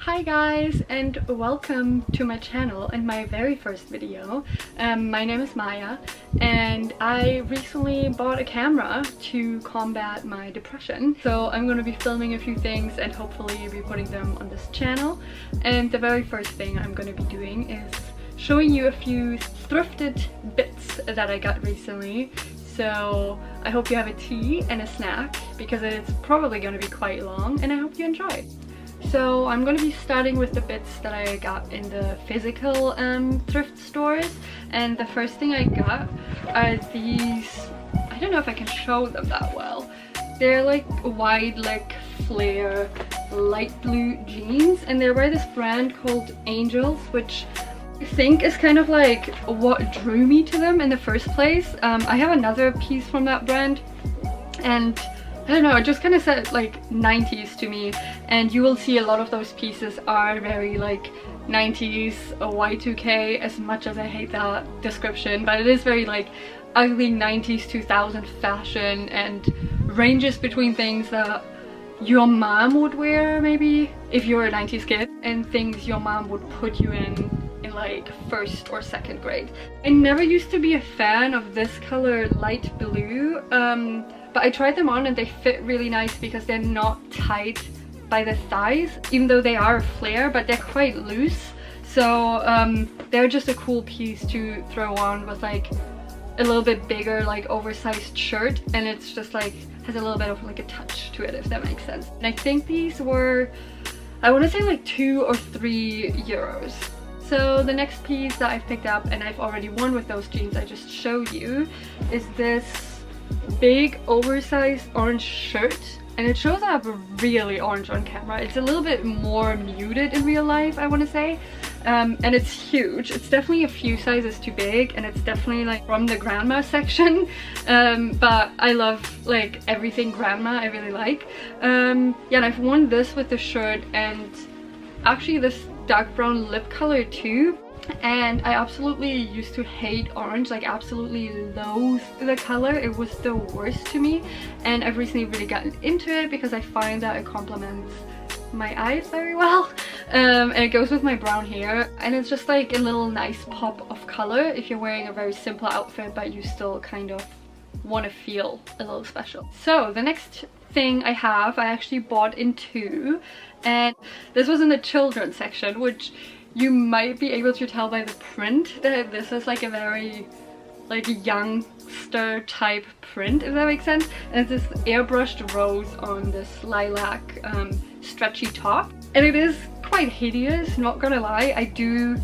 Hi guys, and welcome to my channel and my very first video. My name is Maya and I recently bought a camera to combat my depression. So I'm going to be filming a few things and hopefully be putting them on this channel. And the very first thing I'm going to be doing is showing you a few thrifted bits that I got recently. So I hope you have a tea and a snack because it's probably going to be quite long and I hope you enjoy. So I'm going to be starting with the bits that I got in the physical thrift stores, and the first thing I got are these, I don't know if I can show them that well. They're like wide leg flare light blue jeans and they're by this brand called Angels, which I think is kind of like what drew me to them in the first place. I have another piece from that brand and I don't know, it just kind of said like 90s to me, and you will see a lot of those pieces are very like 90s or Y2K, as much as I hate that description, but it is very like ugly 90s 2000 fashion and ranges between things that your mom would wear maybe if you're a 90s kid and things your mom would put you in like first or second grade. I never used to be a fan of this color light blue, but I tried them on and they fit really nice because they're not tight by the thighs, even though they are a flare, but they're quite loose. So they're just a cool piece to throw on with like a little bit bigger like oversized shirt, and it's just like has a little bit of like a touch to it, if that makes sense. And I think these were, I want to say like 2 or 3 euros. So the next piece that I've picked up, and I've already worn with those jeans I just showed you, is this big oversized orange shirt, and it shows up really orange on camera. It's a little bit more muted in real life, I want to say, and it's huge. It's definitely a few sizes too big, and it's definitely like from the grandma section, but I love like everything grandma. I really like. Yeah, and I've worn this with the shirt and actually this dark brown lip color too, and I absolutely used to hate orange, like absolutely loathed the color. It was the worst to me, and I've recently really gotten into it because I find that it complements my eyes very well, and it goes with my brown hair, and it's just like a little nice pop of color if you're wearing a very simple outfit but you still kind of want to feel a little special. So the next thing I actually bought in 2, and this was in the children's section, which you might be able to tell by the print that this is like a very like youngster type print, if that makes sense. And it's this airbrushed rose on this lilac stretchy top, and it is quite hideous, not gonna lie. I do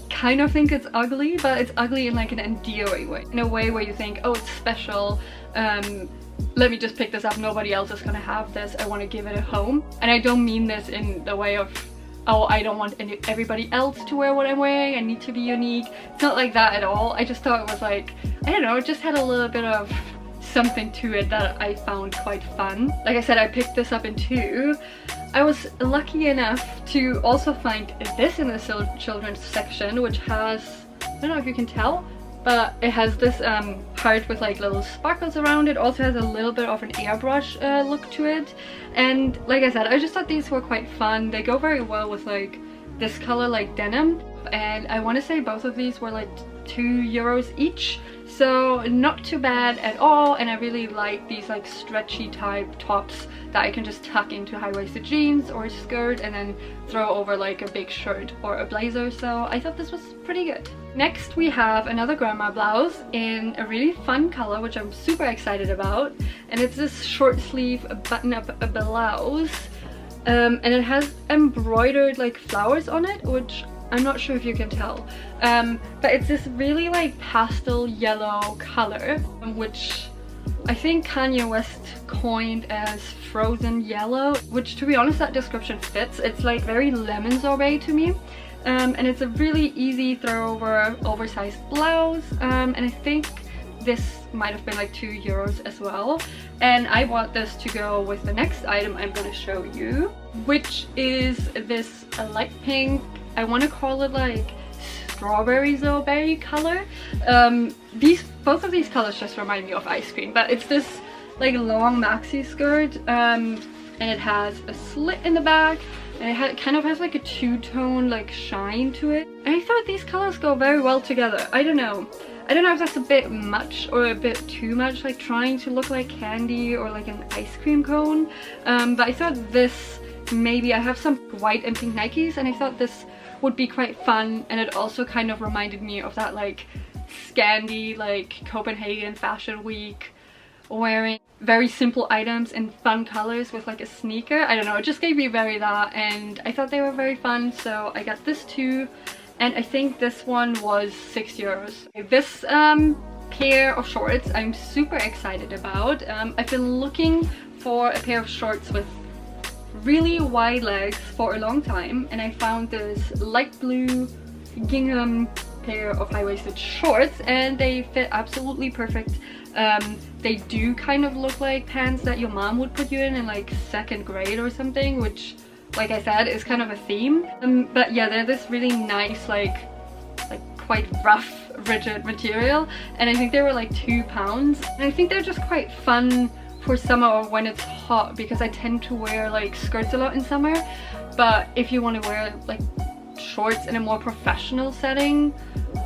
kind of think it's ugly, but it's ugly in like an endearing way, in a way where you think, oh, it's special, let me just pick this up, nobody else is gonna have this, I want to give it a home. And I don't mean this in the way of, oh, I don't want everybody else to wear what I'm wearing, I need to be unique. It's not like that at all. I just thought it was like, I don't know, it just had a little bit of something to it that I found quite fun. Like I said, I picked this up in 2. I was lucky enough to also find this in the children's section, which has, I don't know if you can tell, but it has this heart with like little sparkles around it. Also has a little bit of an airbrush look to it, and like I said, I just thought these were quite fun. They go very well with like this color like denim, and I want to say both of these were like 2 euros each, so not too bad at all. And I really like these like stretchy type tops that I can just tuck into high-waisted jeans or a skirt and then throw over like a big shirt or a blazer, so I thought this was pretty good. Next we have another grandma blouse in a really fun color, which I'm super excited about, and it's this short sleeve button-up blouse, and it has embroidered like flowers on it, which I'm not sure if you can tell, but it's this really like pastel yellow color, which I think Kanye West coined as frozen yellow, which to be honest that description fits. It's like very lemon sorbet to me, and it's a really easy throw over oversized blouse, and I think this might have been like 2 euros as well. And I bought this to go with the next item I'm going to show you, which is this light pink, I want to call it like strawberry sorbet color. Both of these colors just remind me of ice cream, but it's this like long maxi skirt, and it has a slit in the back, and it kind of has like a two-tone like shine to it, and I thought these colors go very well together. I don't know if that's a bit much or a bit too much, like trying to look like candy or like an ice cream cone, but I thought this, maybe I have some white and pink Nikes, and I thought this would be quite fun, and it also kind of reminded me of that like Scandi, like Copenhagen Fashion Week, wearing very simple items in fun colors with like a sneaker. I don't know, it just gave me very that, and I thought they were very fun, so I got this too, and I think this one was €6. This pair of shorts I'm super excited about. I've been looking for a pair of shorts with really wide legs for a long time, and I found this light blue gingham pair of high-waisted shorts, and they fit absolutely perfect. They do kind of look like pants that your mom would put you in like 2nd grade or something, which, like I said, is kind of a theme. But yeah, they're this really nice, like quite rough, rigid material, and I think they were like £2, and I think they're just quite fun for summer or when it's hot, because I tend to wear like skirts a lot in summer, but if you want to wear like shorts in a more professional setting,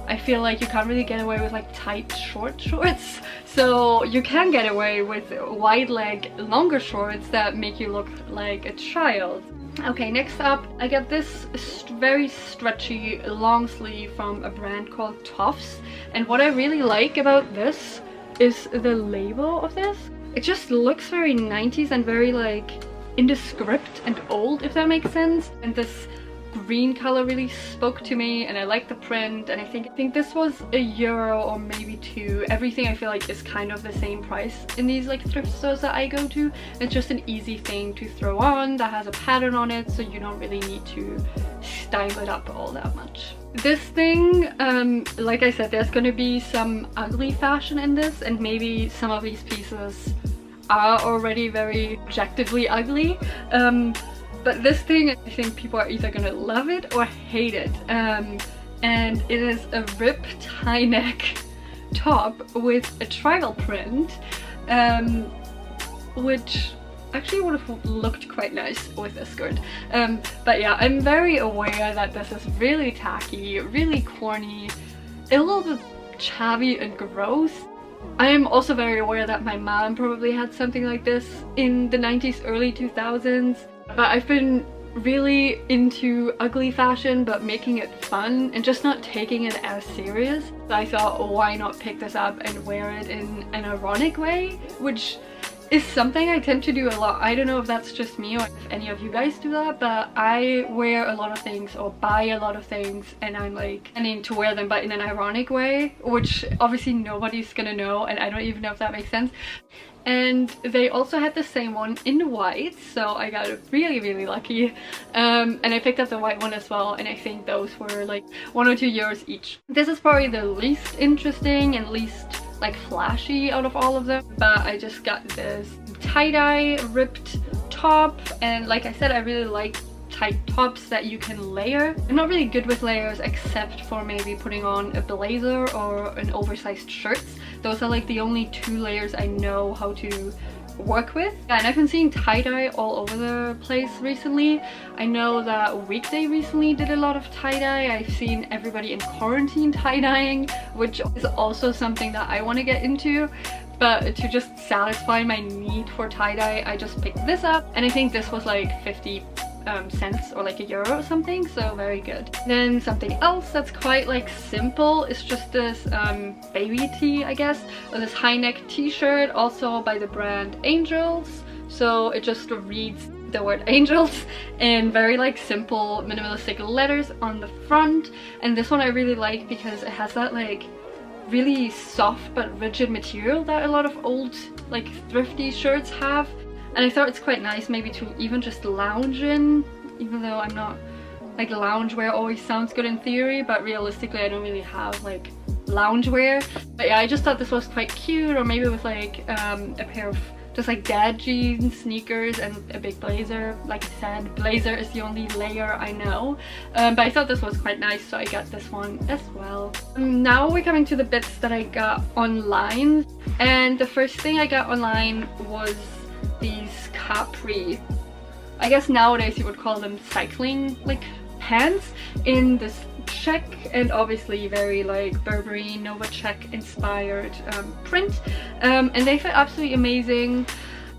I feel like you can't really get away with like tight short shorts, so you can get away with wide leg longer shorts that make you look like a child. Okay, next up I got this very stretchy long sleeve from a brand called Tofts, and what I really like about this is the label of this. It just looks very 90s and very like indescript and old, if that makes sense, and this green color really spoke to me, and I like the print, and I think this was €1 or maybe €2. Everything I feel like is kind of the same price in these like thrift stores that I go to. It's just an easy thing to throw on that has a pattern on it, so you don't really need to style it up all that much. This thing, like I said, there's gonna be some ugly fashion in this, and maybe some of these pieces are already very objectively ugly. But this thing, I think people are either gonna love it or hate it. And it is a ripped high neck top with a tribal print, which actually would have looked quite nice with a skirt. But yeah, I'm very aware that this is really tacky, really corny, a little bit chubby and gross. I am also very aware that my mom probably had something like this in the 90s, early 2000s. But I've been really into ugly fashion, but making it fun and just not taking it as serious. So I thought, why not pick this up and wear it in an ironic way, which is something I tend to do a lot. I don't know if that's just me or if any of you guys do that, but I wear a lot of things or buy a lot of things, and I'm like planning to wear them but in an ironic way, which obviously nobody's gonna know, and I don't even know if that makes sense. And they also had the same one in white, so I got really lucky, and I picked up the white one as well, and I think those were like €1 or €2 each. This is probably the least interesting and least like flashy out of all of them, but I just got this tie-dye ripped top, and like I said, I really like tight tops that you can layer. I'm not really good with layers except for maybe putting on a blazer or an oversized shirt. Those are like the only 2 layers I know how to work with. Yeah, and I've been seeing tie-dye all over the place recently. I know that Weekday recently did a lot of tie-dye. I've seen everybody in quarantine tie-dyeing, which is also something that I want to get into. But to just satisfy my need for tie-dye, I just picked this up, and I think this was like 50 cents or like €1 or something, so very good. Then something else that's quite like simple is just this baby tee, I guess, or this high neck t-shirt, also by the brand Angels. So it just reads the word Angels in very like simple minimalistic letters on the front, and this one I really like because it has that like really soft but rigid material that a lot of old like thrifty shirts have. And I thought it's quite nice maybe to even just lounge in, even though I'm not like loungewear always sounds good in theory, but realistically I don't really have like loungewear. But yeah, I just thought this was quite cute, or maybe with like a pair of just like dad jeans, sneakers, and a big blazer. Like I said, blazer is the only layer I know, but I thought this was quite nice, so I got this one as well. Now we're coming to the bits that I got online, and the first thing I got online was these capri I guess nowadays you would call them cycling like pants in this check and obviously very like Burberry Nova check inspired print, and they fit absolutely amazing.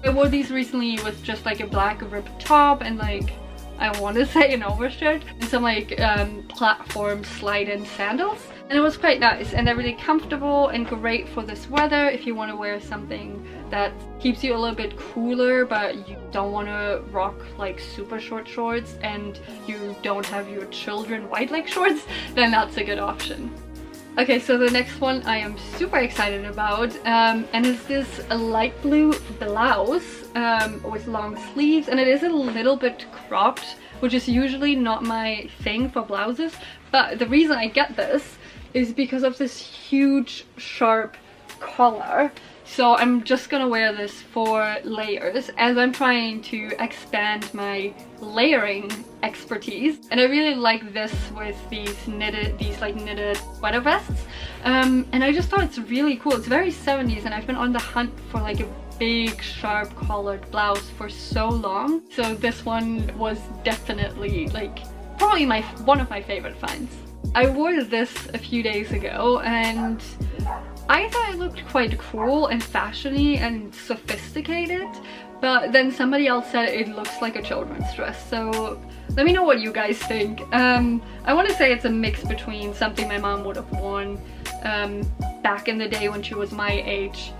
I wore these recently with just like a black ripped top and like I want to say an overshirt and some like platform slide-in sandals, and it was quite nice and they're really comfortable and great for this weather if you want to wear something that keeps you a little bit cooler but you don't want to rock like super short shorts and you don't have your children white leg shorts, then that's a good option. Okay, so the next one I am super excited about, and it's this light blue blouse with long sleeves, and it is a little bit cropped, which is usually not my thing for blouses, but the reason I get this is because of this huge sharp collar. So I'm just gonna wear this for layers as I'm trying to expand my layering expertise, and I really like this with these knitted sweater vests, and I just thought it's really cool. It's very 70s and I've been on the hunt for like a big sharp collared blouse for so long, so this one was definitely like probably one of my favorite finds. I wore this a few days ago and I thought it looked quite cool and fashiony and sophisticated, but then somebody else said it looks like a children's dress, so let me know what you guys think. I want to say it's a mix between something my mom would have worn back in the day when she was my age,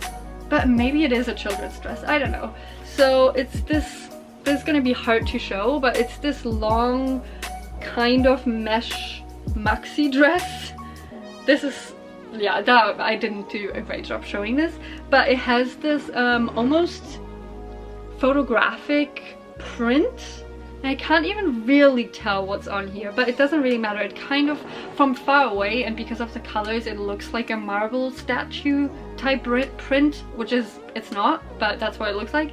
but maybe it is a children's dress, I don't know. So it's this is gonna be hard to show, but it's this long kind of mesh maxi dress. This is, yeah, that I didn't do a great job showing this, but it has this almost photographic print. I can't even really tell what's on here, but it doesn't really matter. It kind of, from far away and because of the colors, it looks like a marble statue type print, which is, it's not, but that's what it looks like.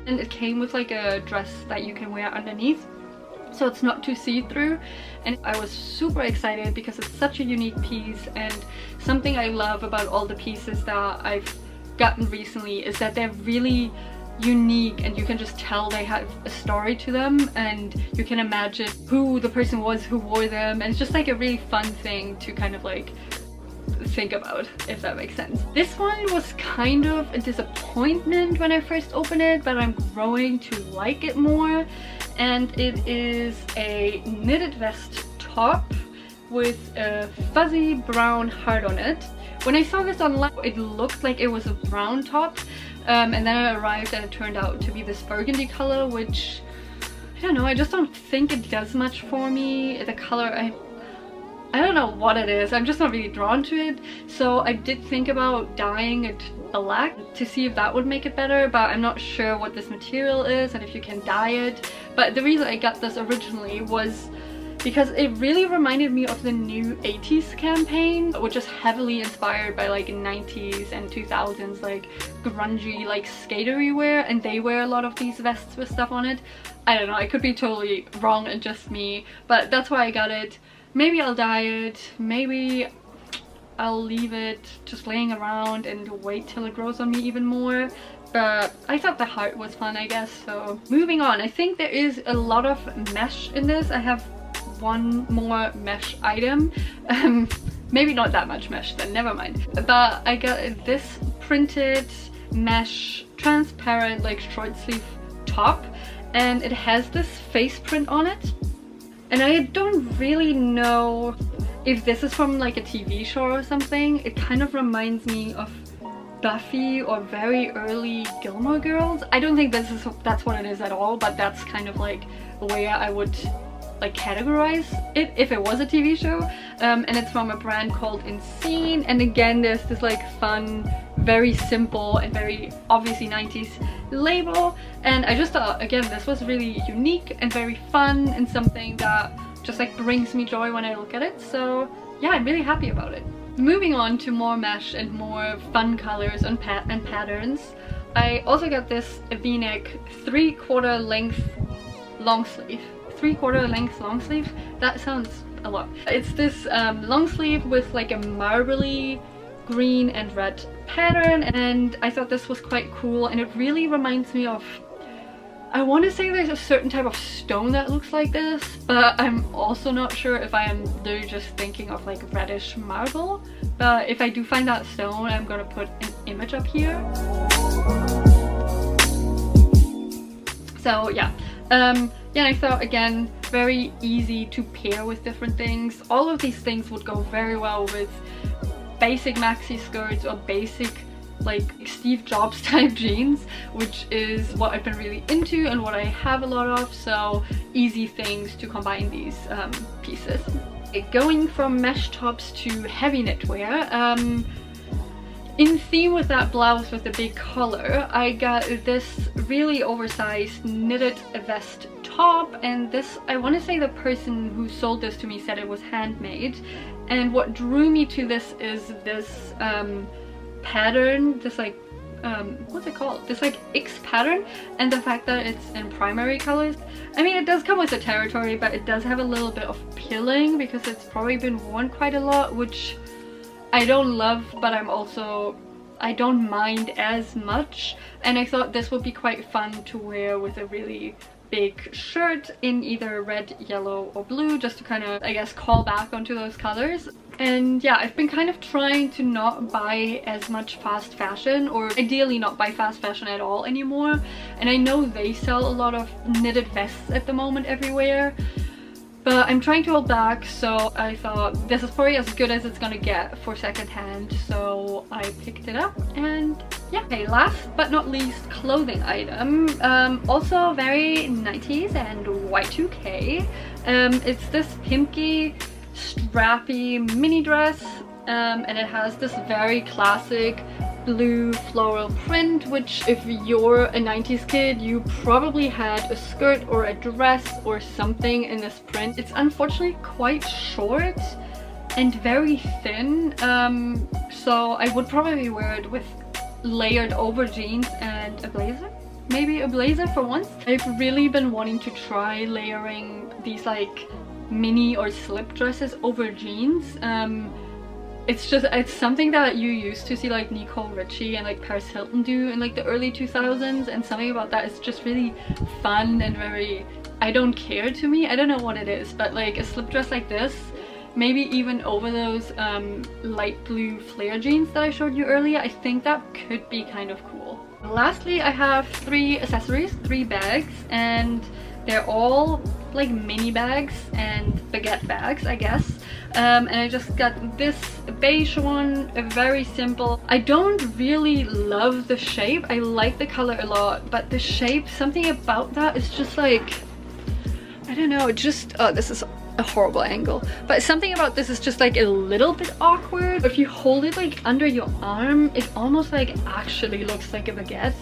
And it came with like a dress that you can wear underneath, so it's not too see-through, and I was super excited because it's such a unique piece, and something I love about all the pieces that I've gotten recently is that they're really unique and you can just tell they have a story to them and you can imagine who the person was who wore them, and it's just like a really fun thing to kind of like think about, if that makes sense. This one was kind of a disappointment when I first opened it, but I'm growing to like it more, and it is a knitted vest top with a fuzzy brown heart on it. When I saw this online, it looked like it was a brown top, and then it arrived and it turned out to be this burgundy color, which I don't know, I just don't think it does much for me. The color, I don't know what it is, I'm just not really drawn to it, so I did think about dyeing it black to see if that would make it better, but I'm not sure what this material is and if you can dye it. But the reason I got this originally was because it really reminded me of the new 80s campaign, which is heavily inspired by like 90s and 2000s like grungy like skatery wear, and they wear a lot of these vests with stuff on it. I don't know, I could be totally wrong and just me, but that's why I got it. Maybe I'll dye it, maybe I'll leave it just laying around and wait till it grows on me even more, but I thought the heart was fun, I guess. So moving on, I think there is a lot of mesh in this. I have one more mesh item, maybe not that much mesh then, never mind, but I got this printed mesh transparent like short sleeve top, and it has this face print on it, and I don't really know if this is from like a TV show or something. It kind of reminds me of Buffy or very early Gilmore Girls. I don't think that's what it is at all, but that's kind of like where I would like categorize it if it was a TV show, and it's from a brand called Insane, and again there's this like fun, very simple and very obviously 90s label, and I just thought again this was really unique and very fun and something that just like brings me joy when I look at it. So yeah, I'm really happy about it. Moving on to more mesh and more fun colors and patterns, I also got this v-neck 3/4 length long sleeve. 3/4 length long sleeve, that sounds a lot. It's this long sleeve with like a marbly green and red pattern, and I thought this was quite cool, and it really reminds me of, I want to say there's a certain type of stone that looks like this, but I'm also not sure if I am literally just thinking of like reddish marble. But if I do find that stone, I'm gonna put an image up here. So yeah, yeah, I thought again, very easy to pair with different things. All of these things would go very well with basic maxi skirts or basic like Steve Jobs type jeans, which is what I've been really into and what I have a lot of, so easy things to combine these pieces. Going from mesh tops to heavy knitwear, in theme with that blouse with the big collar, I got this really oversized knitted vest top, and this, I want to say the person who sold this to me said it was handmade, and what drew me to this is this pattern, this like what's it called, this like X pattern, and the fact that it's in primary colors. I mean, it does come with the territory, but it does have a little bit of peeling because it's probably been worn quite a lot, which I don't love, but I don't mind as much, and I thought this would be quite fun to wear with a really big shirt in either red, yellow or blue, just to kind of, I guess, call back onto those colors. And yeah, I've been kind of trying to not buy as much fast fashion, or ideally not buy fast fashion at all anymore, and I know they sell a lot of knitted vests at the moment everywhere, but I'm trying to hold back, so I thought this is probably as good as it's gonna get for secondhand, so I picked it up. And yeah. Okay, last but not least, clothing item, also very 90s and Y2K. It's this pinky strappy mini dress, and it has this very classic blue floral print, which if you're a 90s kid, you probably had a skirt or a dress or something in this print. It's unfortunately quite short and very thin, so I would probably wear it with layered over jeans and a blazer, maybe a blazer for once. I've really been wanting to try layering these like mini or slip dresses over jeans. It's something that you used to see like Nicole Richie and like Paris Hilton do in like the early 2000s, and something about that is just really fun and very, I don't care to me. I don't know what it is, but like a slip dress like this, maybe even over those light blue flare jeans that I showed you earlier, I think that could be kind of cool. Lastly, I have 3 accessories, 3 bags, and they're all like mini bags and baguette bags, I guess. And I just got this beige one, a very simple. I don't really love the shape. I like the color a lot, but the shape, something about that is just like, I don't know, just, oh, this is a horrible angle, but something about this is just like a little bit awkward. If you hold it like under your arm, it almost like actually looks like a baguette.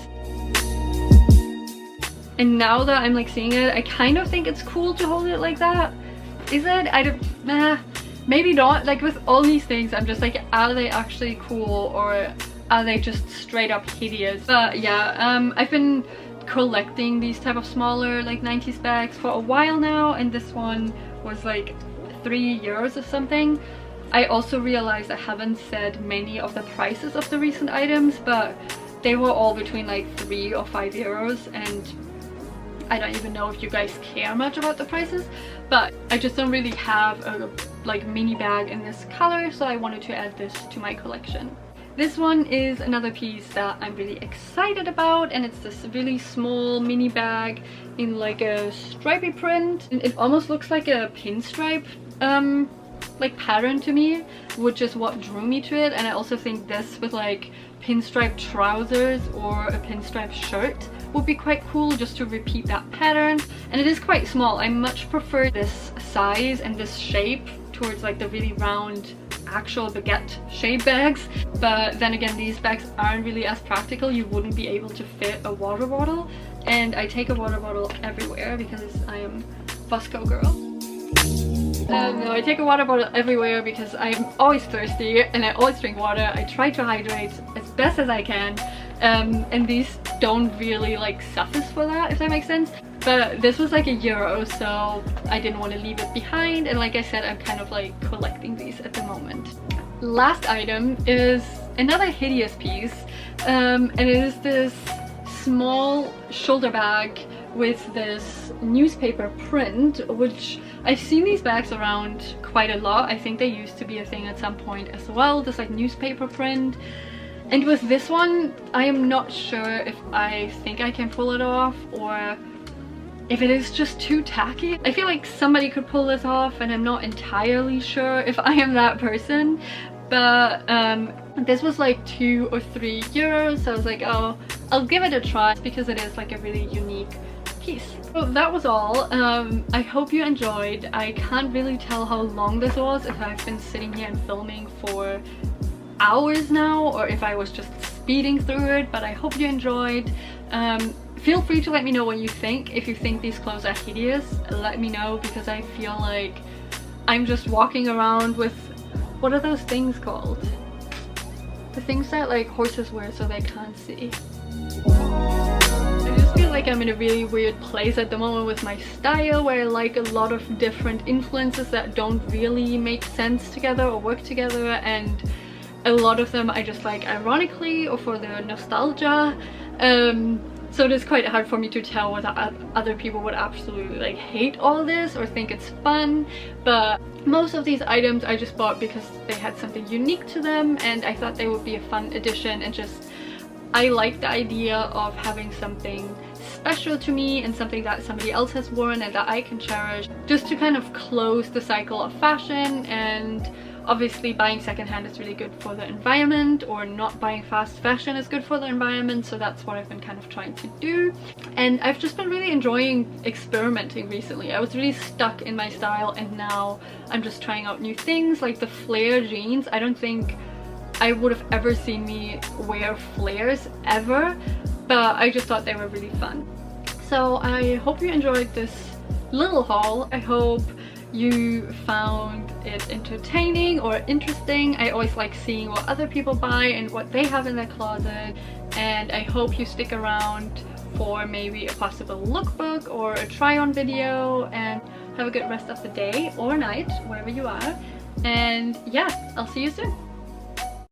And now that I'm like seeing it, I kind of think it's cool to hold it like that. Is it? I don't, maybe not. Like with all these things, I'm just like, are they actually cool or are they just straight up hideous? But yeah, I've been collecting these type of smaller like 90s bags for a while now, and this one was like €3 or something. I also realized I haven't said many of the prices of the recent items, but they were all between like €3 or €5, and I don't even know if you guys care much about the prices, but I just don't really have a like mini bag in this color, so I wanted to add this to my collection. This one is another piece that I'm really excited about, and it's this really small mini bag in like a stripy print. It almost looks like a pinstripe like pattern to me, which is what drew me to it. And I also think this with like pinstripe trousers or a pinstripe shirt would be quite cool, just to repeat that pattern. And it is quite small. I much prefer this size and this shape towards like the really round actual baguette shape bags, but then again, these bags aren't really as practical. You wouldn't be able to fit a water bottle, and I take a water bottle everywhere because I am Fosco girl. No, I take a water bottle everywhere because I'm always thirsty and I always drink water. I try to hydrate as best as I can, and these don't really like suffice for that, if that makes sense. But this was like €1, so I didn't want to leave it behind, and like I said, I'm kind of like collecting these at the moment. Last item is another hideous piece, and it is this small shoulder bag with this newspaper print, which I've seen these bags around quite a lot. I think they used to be a thing at some point as well, this like newspaper print. And with this one, I am not sure if I think I can pull it off or if it is just too tacky. I feel like somebody could pull this off and I'm not entirely sure if I am that person. But this was like 2 or 3 euros, so I was like, oh, I'll give it a try because it is like a really unique piece. So that was all. I hope you enjoyed. I can't really tell how long this was, if I've been sitting here and filming for hours now or if I was just speeding through it, but I hope you enjoyed. Feel free to let me know what you think. If you think these clothes are hideous, let me know, because I feel like I'm just walking around with, what are those things called? The things that like horses wear so they can't see. I just feel like I'm in a really weird place at the moment with my style, where I like a lot of different influences that don't really make sense together or work together, and a lot of them I just like ironically or for the nostalgia. So it is quite hard for me to tell whether other people would absolutely like hate all this or think it's fun, but most of these items I just bought because they had something unique to them and I thought they would be a fun addition, and just I like the idea of having something special to me and something that somebody else has worn and that I can cherish, just to kind of close the cycle of fashion. And obviously buying secondhand is really good for the environment, or not buying fast fashion is good for the environment, so that's what I've been kind of trying to do. And I've just been really enjoying experimenting recently. I was really stuck in my style and now I'm just trying out new things, like the flare jeans. I don't think I would have ever seen me wear flares ever, but I just thought they were really fun. So I hope you enjoyed this little haul. I hope you found it entertaining or interesting. I always like seeing what other people buy and what they have in their closet, and I hope you stick around for maybe a possible lookbook or a try-on video, and have a good rest of the day or night wherever you are. And yeah, I'll see you soon.